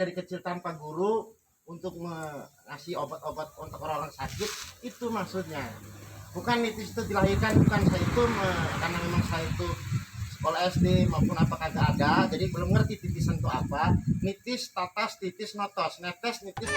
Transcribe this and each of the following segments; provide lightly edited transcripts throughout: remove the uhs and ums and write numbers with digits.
dari kecil tanpa guru untuk ngasih obat-obat untuk orang-orang sakit, itu maksudnya. Bukan nitis itu dilahirkan, bukan saya itu karena memang saya itu sekolah SD maupun apa kagak ada, jadi belum ngerti titisan itu apa. Nitis, tatas, titis, notos, netes, nitis.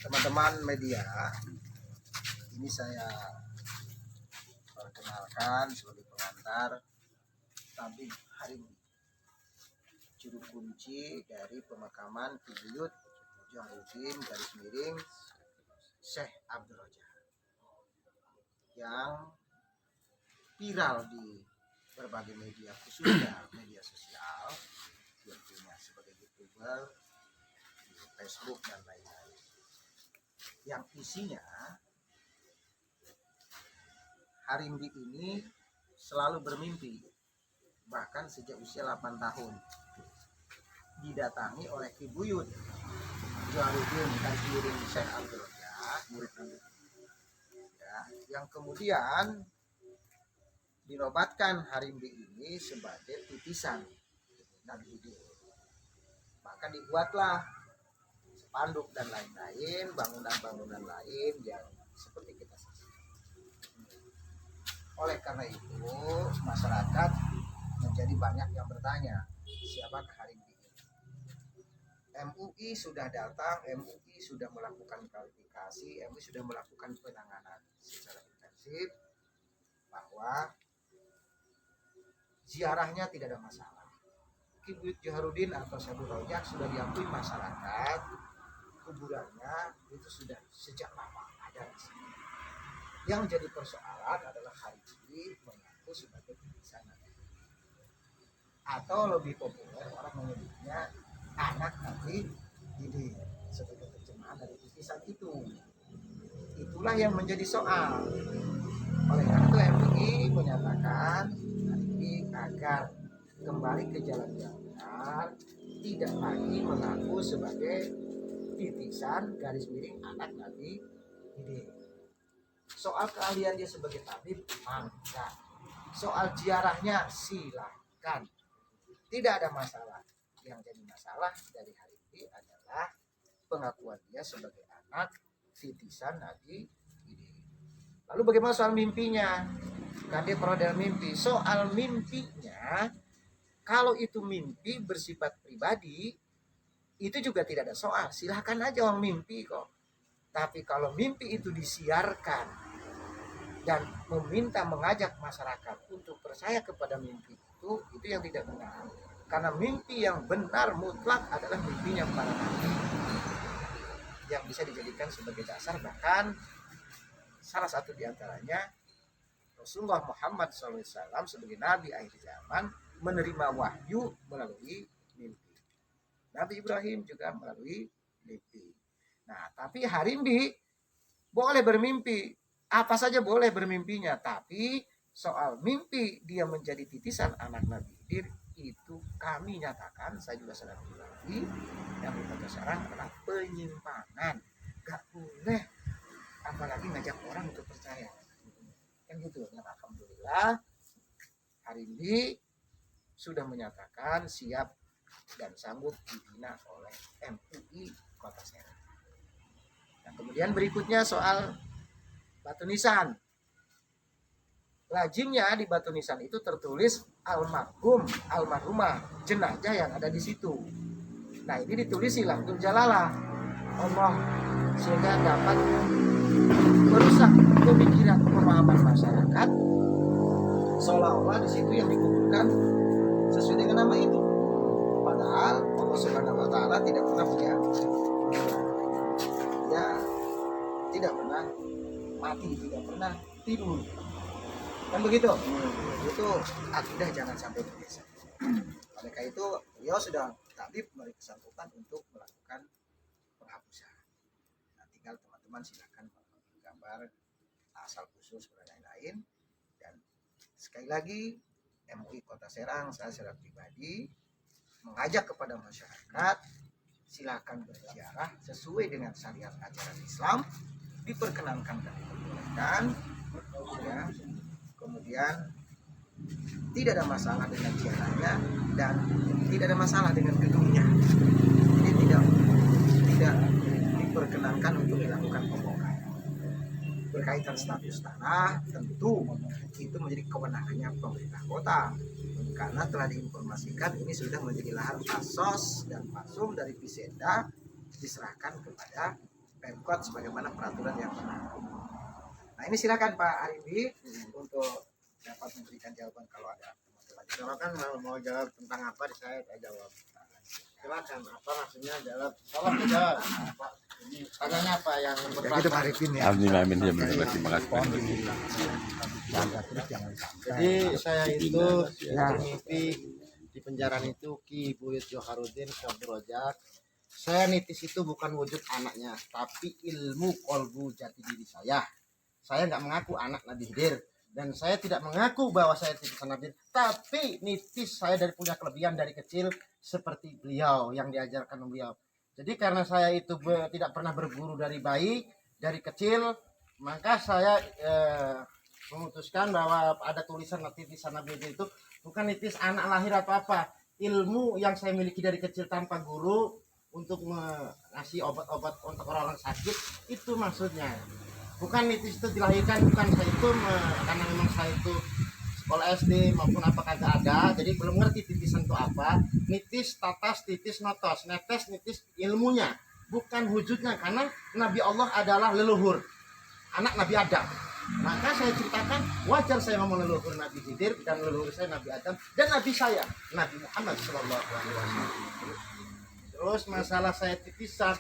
Teman-teman media, ini saya perkenalkan sebagai pengantar tabib hari ini, juru kunci dari pemakaman Kibuyut Jaharudin garis miring Syekh Abdul Roja yang viral di berbagai media, khususnya media sosial, tentunya sebagai YouTuber, di Facebook dan lain-lain, yang isinya Harimbi ini selalu bermimpi, bahkan sejak usia 8 tahun didatangi oleh Kibuyut Jaharudin garis miring Syekh Abdul Roja, murid Nabi, ya, yang kemudian dinobatkan Harimbi ini sebagai titisan Nabi Hidin. Maka dibuatlah spanduk dan lain-lain, bangunan-bangunan lain yang seperti kita saksikan. Oleh karena itu, masyarakat menjadi banyak yang bertanya, siapakah Harimbi ini? MUI sudah datang, MUI sudah melakukan klarifikasi, MUI sudah melakukan penanganan secara intensif bahwa ziarahnya tidak ada masalah. Kibuyut Jaharudin atau Syekh Abdul Roja sudah diakui masyarakat, kuburannya itu sudah sejak lama ada di sini. Yang jadi persoalan adalah Harimbi mengaku sebagai titisan Nabi, atau lebih populer orang menyebutnya anak Nabi Hidin sebagai terjemahan dari titisan itu. Itulah yang menjadi soal. Oleh karena itu MUI menyatakan Harimbi agar kembali ke jalan yang benar, tidak lagi mengaku sebagai titisan garis miring anak Nabi Hidin. Soal keahlian dia sebagai tabib, mangga. Soal ziarahnya silahkan, tidak ada masalah. Yang jadi masalah dari Harimbi adalah pengakuan dia sebagai anak titisan Nabi Hidin. Lalu bagaimana soal mimpinya? Kan dia pernah dalam mimpi. Soal mimpinya, kalau itu mimpi bersifat pribadi, itu juga tidak ada soal. Silahkan aja orang mimpi kok. Tapi kalau mimpi itu disiarkan dan mengajak masyarakat untuk percaya kepada mimpi itu yang tidak benar. Karena mimpi yang benar mutlak adalah mimpinya para nabi, yang bisa dijadikan sebagai dasar. Bahkan salah satu diantaranya Rasulullah Muhammad SAW sebagai nabi akhir zaman menerima wahyu melalui mimpi. Nabi Ibrahim juga melalui mimpi. Nah, tapi Harimbi boleh bermimpi, apa saja boleh bermimpinya, tapi soal mimpi dia menjadi titisan anak Nabi Hidin, itu kami nyatakan, saya juga sadar lagi, yang kita sekarang adalah penyimpangan. Gak boleh, apalagi ngajak orang untuk percaya. Kan gitu. Dan alhamdulillah Harimbi sudah menyatakan siap dan sanggup dibina oleh MUI Kota Serang. Nah, kemudian berikutnya soal batu nisan. Lazimnya di batu nisan itu tertulis almarhum, almarhumah, jenazah yang ada di situ. Nah, ini ditulis lafzul jalalah Allah, sehingga dapat merusak pemikiran pemahaman masyarakat seolah-olah di situ yang dikuburkan sesuai dengan nama itu. Padahal Allah Subhanahu wa taala tidak pernah punya, dia tidak pernah mati, tidak pernah tidur. Kan begitu? Itu akidah jangan sampai bergeser. Oleh karena itu, beliau sudah tabib memberi kesanggupan untuk melakukan penghapusan. Nah, tinggal teman-teman silakan gambar asal khusus dan lain-lain. Dan sekali lagi MUI Kota Serang, saya secara pribadi mengajak kepada masyarakat, silakan berziarah sesuai dengan syariat ajaran Islam, diperkenankan dan diperbolehkan, ya. Kemudian tidak ada masalah dengan ziarahnya dan tidak ada masalah dengan gedungnya. Jadi tidak diperkenankan untuk dilakukan pembongkaran. Berkaitan status tanah, tentu itu menjadi kewenangannya pemerintah kota, karena telah diinformasikan ini sudah menjadi lahan pasos dan pasum dari Pisenda, diserahkan kepada Pemkot sebagaimana peraturan yang berlaku. Nah, ini silakan Pak Arindi untuk dapat memberikan jawaban kalau ada teman-teman. Silakan mau jawab tentang apa, saya jawab. Silakan, apa maksudnya jawab? Tolong dijawab. Jadi tanyanya apa yang Ya gitu Pak berkaitan? Arifin ya. Amin amin ya benar, terima kasih. Jadi saya itu Ya. bermimpi di penjara itu Ki Buyut Joharudin Syabdur Rojak. Saya nitis itu bukan wujud anaknya, tapi ilmu kolbu jati diri saya. Saya nggak mengaku anak Nabi Khidir, dan saya tidak mengaku bahwa saya titisan Nabi Khidir, tapi nitis saya dari punya kelebihan dari kecil seperti beliau yang diajarkan beliau. Jadi karena saya itu tidak pernah berguru dari bayi, dari kecil, maka saya memutuskan bahwa ada tulisan titisan Nabi Khidir itu bukan nitis anak lahir atau apa. Ilmu yang saya miliki dari kecil tanpa guru untuk mengasih obat-obat untuk orang-orang sakit, itu maksudnya. Bukan nitis itu dilahirkan, bukan saya itu karena memang saya itu sekolah SD maupun apa kagak ada, jadi belum ngerti titisan itu apa. Nitis, tatas, titis, notos, netes, nitis ilmunya, bukan wujudnya, karena Nabi Allah adalah leluhur anak Nabi Adam. Maka saya ceritakan wajar saya ngomong leluhur Nabi Khidir dan leluhur saya Nabi Adam dan Nabi saya Nabi Muhammad SAW. Terus masalah saya titisan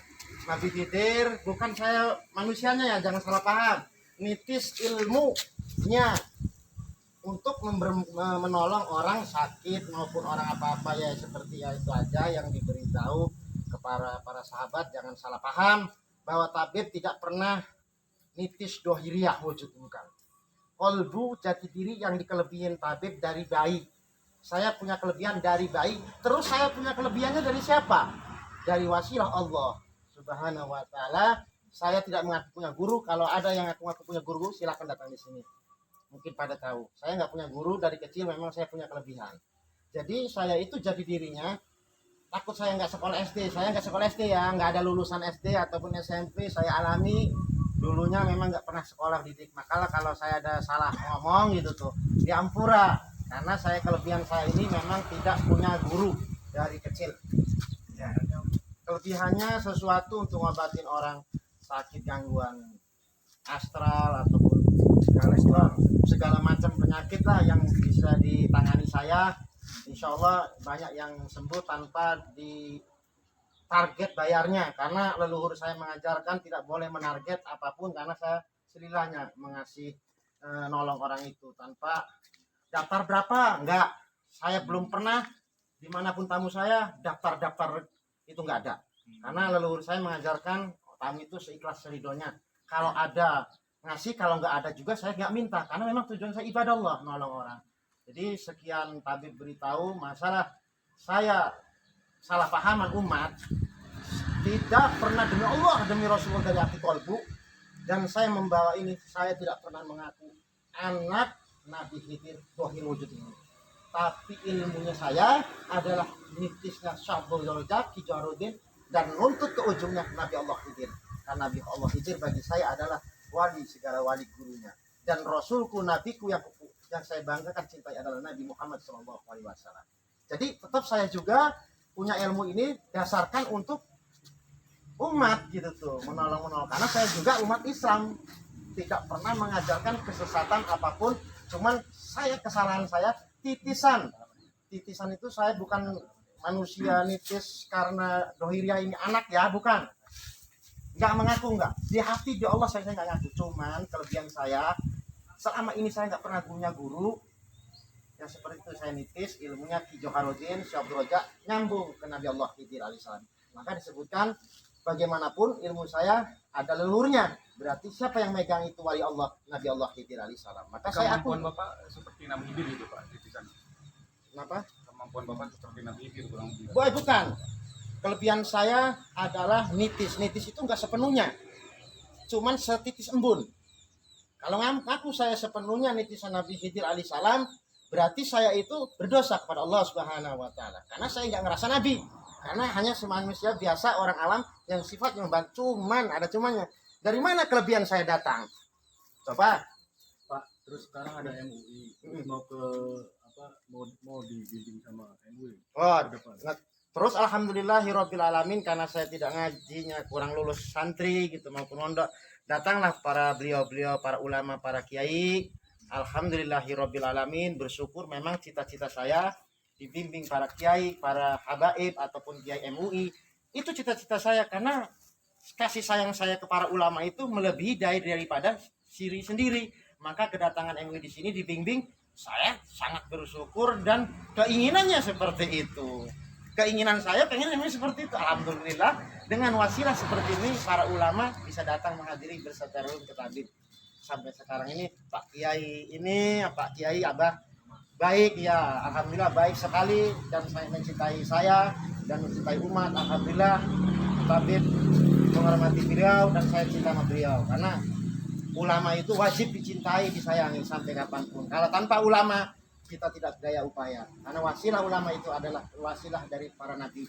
Nabi Khidir, bukan saya manusianya ya, jangan salah paham. Nitis ilmunya untuk menolong orang sakit maupun orang apa-apa ya, seperti ya itu aja yang diberitahu kepada para sahabat. Jangan salah paham bahwa tabib tidak pernah nitis dohiriyah wujud, bukan. Kolbu jati diri yang dikelebihin tabib dari bayi. Saya punya kelebihan dari bayi, terus saya punya kelebihannya dari siapa? Dari wasilah Allah Subhanahu wa taala. Saya tidak mengaku punya guru. Kalau ada yang ngaku punya guru, silakan datang di sini. Mungkin pada tahu. Saya nggak punya guru dari kecil, memang saya punya kelebihan. Jadi saya itu jadi dirinya. Takut saya nggak sekolah SD. Saya nggak sekolah SD ya, nggak ada lulusan SD ataupun SMP. Saya alami dulunya memang nggak pernah sekolah didik. Maka kalau saya ada salah ngomong gitu tuh, diampura. Karena saya kelebihan saya ini memang tidak punya guru dari kecil. Ya, kelebihannya sesuatu untuk ngobatin orang sakit gangguan astral ataupun segala macam penyakit lah yang bisa ditangani saya. Insya Allah banyak yang sembuh tanpa di target bayarnya, karena leluhur saya mengajarkan tidak boleh menarget apapun, karena saya selilahnya mengasih nolong orang itu tanpa daftar berapa, enggak. Saya belum pernah dimanapun tamu saya daftar itu nggak ada, karena leluhur saya mengajarkan tamu itu seikhlas seridonya. Kalau ada ngasih, kalau nggak ada juga saya nggak minta, karena memang tujuan saya ibadah Allah, nolong orang. Jadi sekian tabib beritahu masalah saya salah pahaman umat, tidak pernah demi Allah demi Rasulullah dari hati kolbu, dan saya membawa ini, saya tidak pernah mengaku anak Nabi Khidir dohir wujud ini, tapi ilmunya saya adalah nitisnya Syabdur Rojak Ki Joharudin, dan nuntut ke ujungnya Nabi Allah Khidir. Karena Nabi Allah Khidir bagi saya adalah wali segala wali gurunya, dan Rasulku nabiku yang saya banggakan cintai adalah Nabi Muhammad SAW. Jadi tetap saya juga punya ilmu ini dasarkan untuk umat gitu tuh, menolong karena saya juga umat Islam, tidak pernah mengajarkan kesesatan apapun. Cuman kesalahan saya titisan itu, saya bukan manusia nitis karena dohiriah ini anak ya, bukan, nggak mengaku, nggak di hati di Allah saya nggak ngaku. Cuman kelebihan saya selama ini saya nggak pernah punya guru yang seperti itu. Saya nitis ilmunya Ki Joharudin Syabdur Rojak nyambung ke Nabi Allah Khidir alaihissalam. Maka disebutkan bagaimanapun ilmu saya ada leluhurnya, berarti siapa yang megang itu wali Allah Nabi Allah Khidir alaihissalam. Maka saya akui. Bapak seperti Nabi Khidir itu Pak titisan. Kenapa? Kemampuan Bapak seperti Nabi Khidir kurang lebih. Boy, bukan. Kelebihan saya adalah nitis. Nitis itu enggak sepenuhnya. Cuman setitis embun. Kalau ngaku saya sepenuhnya nitisan Nabi Khidir alaihissalam, berarti saya itu berdosa kepada Allah Subhanahu wa taala. Karena saya enggak ngerasa nabi. Karena hanya manusia biasa, orang alam yang sifatnya membantu. Cuman ada cumannya. Dari mana kelebihan saya datang? Coba. Pak, terus sekarang ada MUI, mau ke apa, mau dibimbing sama MUI Oh, ke depan. terus alhamdulillahirobbilalamin, karena saya tidak ngajinya, kurang lulus santri gitu maupun pondok, datanglah para beliau-beliau, para ulama, para kiai. Alhamdulillahirobbilalamin, bersyukur memang cita-cita saya dibimbing para kiai, para habaib ataupun kiai MUI. Itu cita-cita saya, karena kasih sayang saya ke para ulama itu melebihi daripada diri sendiri. Maka kedatangan MUI di sini dibimbing, saya sangat bersyukur dan keinginannya seperti itu. Keinginan saya pengen MUI seperti itu. Alhamdulillah dengan wasilah seperti ini para ulama bisa datang menghadiri berseteru ke tabib. Sampai sekarang ini Pak Kiai ini, Pak Kiai Abah baik ya, alhamdulillah baik sekali, dan saya mencintai saya dan mencintai umat. Alhamdulillah tabib menghormati beliau dan saya cinta sama beliau, karena ulama itu wajib dicintai, disayangi sampai kapanpun. Kalau tanpa ulama kita tidak daya upaya, karena wasilah ulama itu adalah wasilah dari para nabi.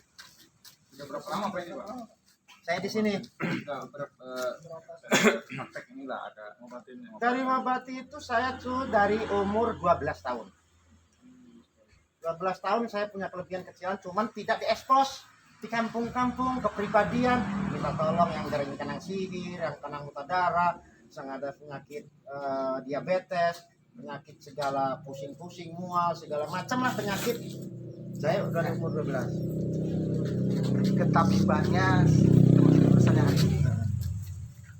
Sudah berapa lama Pak ini Pak? Saya di sini Praktek inilah ada ngobatin. dari Mabati itu saya tuh dari umur 12 tahun. 12 tahun saya punya kelebihan kecilan, cuman tidak diekspos di kampung-kampung, kepribadian. Minta tolong yang dari kena sihir, yang kena muta darah, yang ada penyakit diabetes, penyakit segala pusing-pusing, mual, segala macam lah penyakit. Saya udah dari umur 12. Ketabibannya urusan yang beda.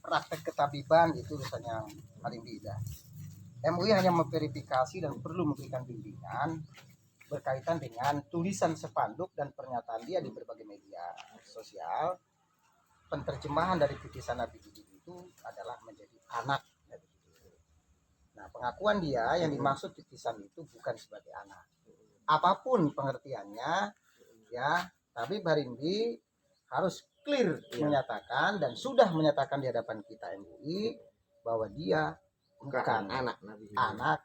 Praktek ketabiban itu urusan yang paling beda. MUI hanya memverifikasi dan perlu memberikan bimbingan berkaitan dengan tulisan spanduk dan pernyataan dia di berbagai media sosial. Penterjemahan dari titisan Nabi Khidir itu adalah menjadi anak Nabi Khidir. Nah, pengakuan dia yang dimaksud titisan itu bukan sebagai anak. Apapun pengertiannya, ya, tapi Barindi harus clear menyatakan dan sudah menyatakan di hadapan kita MUI bahwa dia bukan anak Nabi Khidir. anak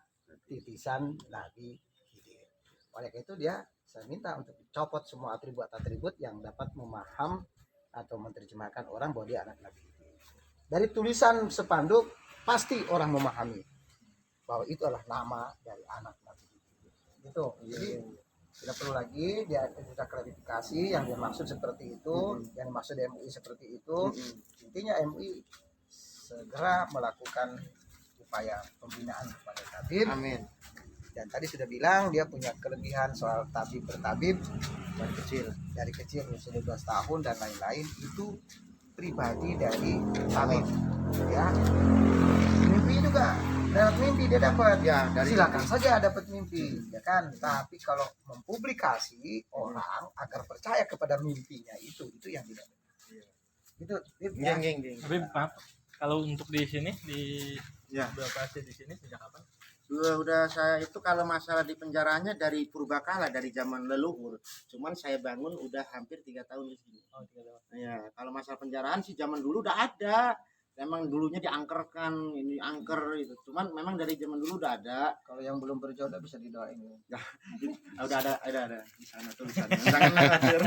titisan Nabi Khidir. Oleh itu dia, saya minta untuk dicopot semua atribut-atribut yang dapat memaham atau menerjemahkan orang bahwa dia anak Nabi Khidir. Dari tulisan spanduk pasti orang memahami bahwa itu adalah nama dari anak Nabi Khidir. Gitu. Jadi tidak perlu lagi dia kita klarifikasi yang dia maksud seperti itu, yang dimaksud MUI seperti itu. Intinya MUI segera melakukan upaya pembinaan kepada tabib. Amin. Dan tadi sudah bilang dia punya kelebihan soal tabib bertabib dari kecil usia 12 tahun dan lain-lain, itu pribadi dari tabib ya. Mimpi juga, dapat mimpi dia dapat Ya, dari silakan saja dapat mimpi ya kan, tapi kalau mempublikasi orang agar percaya kepada mimpinya itu yang tidak benar. Itu ya. Geng. Tapi maaf, kalau untuk di sini di Ya. beroperasi di sini sejak kapan? Udah saya itu kalau masalah di penjaranya dari purbakala, dari zaman leluhur. Cuman saya bangun udah hampir 3 tahun di sini. Oh, 3 tahun. Ya, kalau masalah penjaraan sih zaman dulu udah ada. Memang dulunya diangkerkan, ini angker itu. Cuman memang dari zaman dulu udah ada. Kalau yang belum berjodoh bisa didoain. Udah ada di sana tulisannya. Jangan khawatir.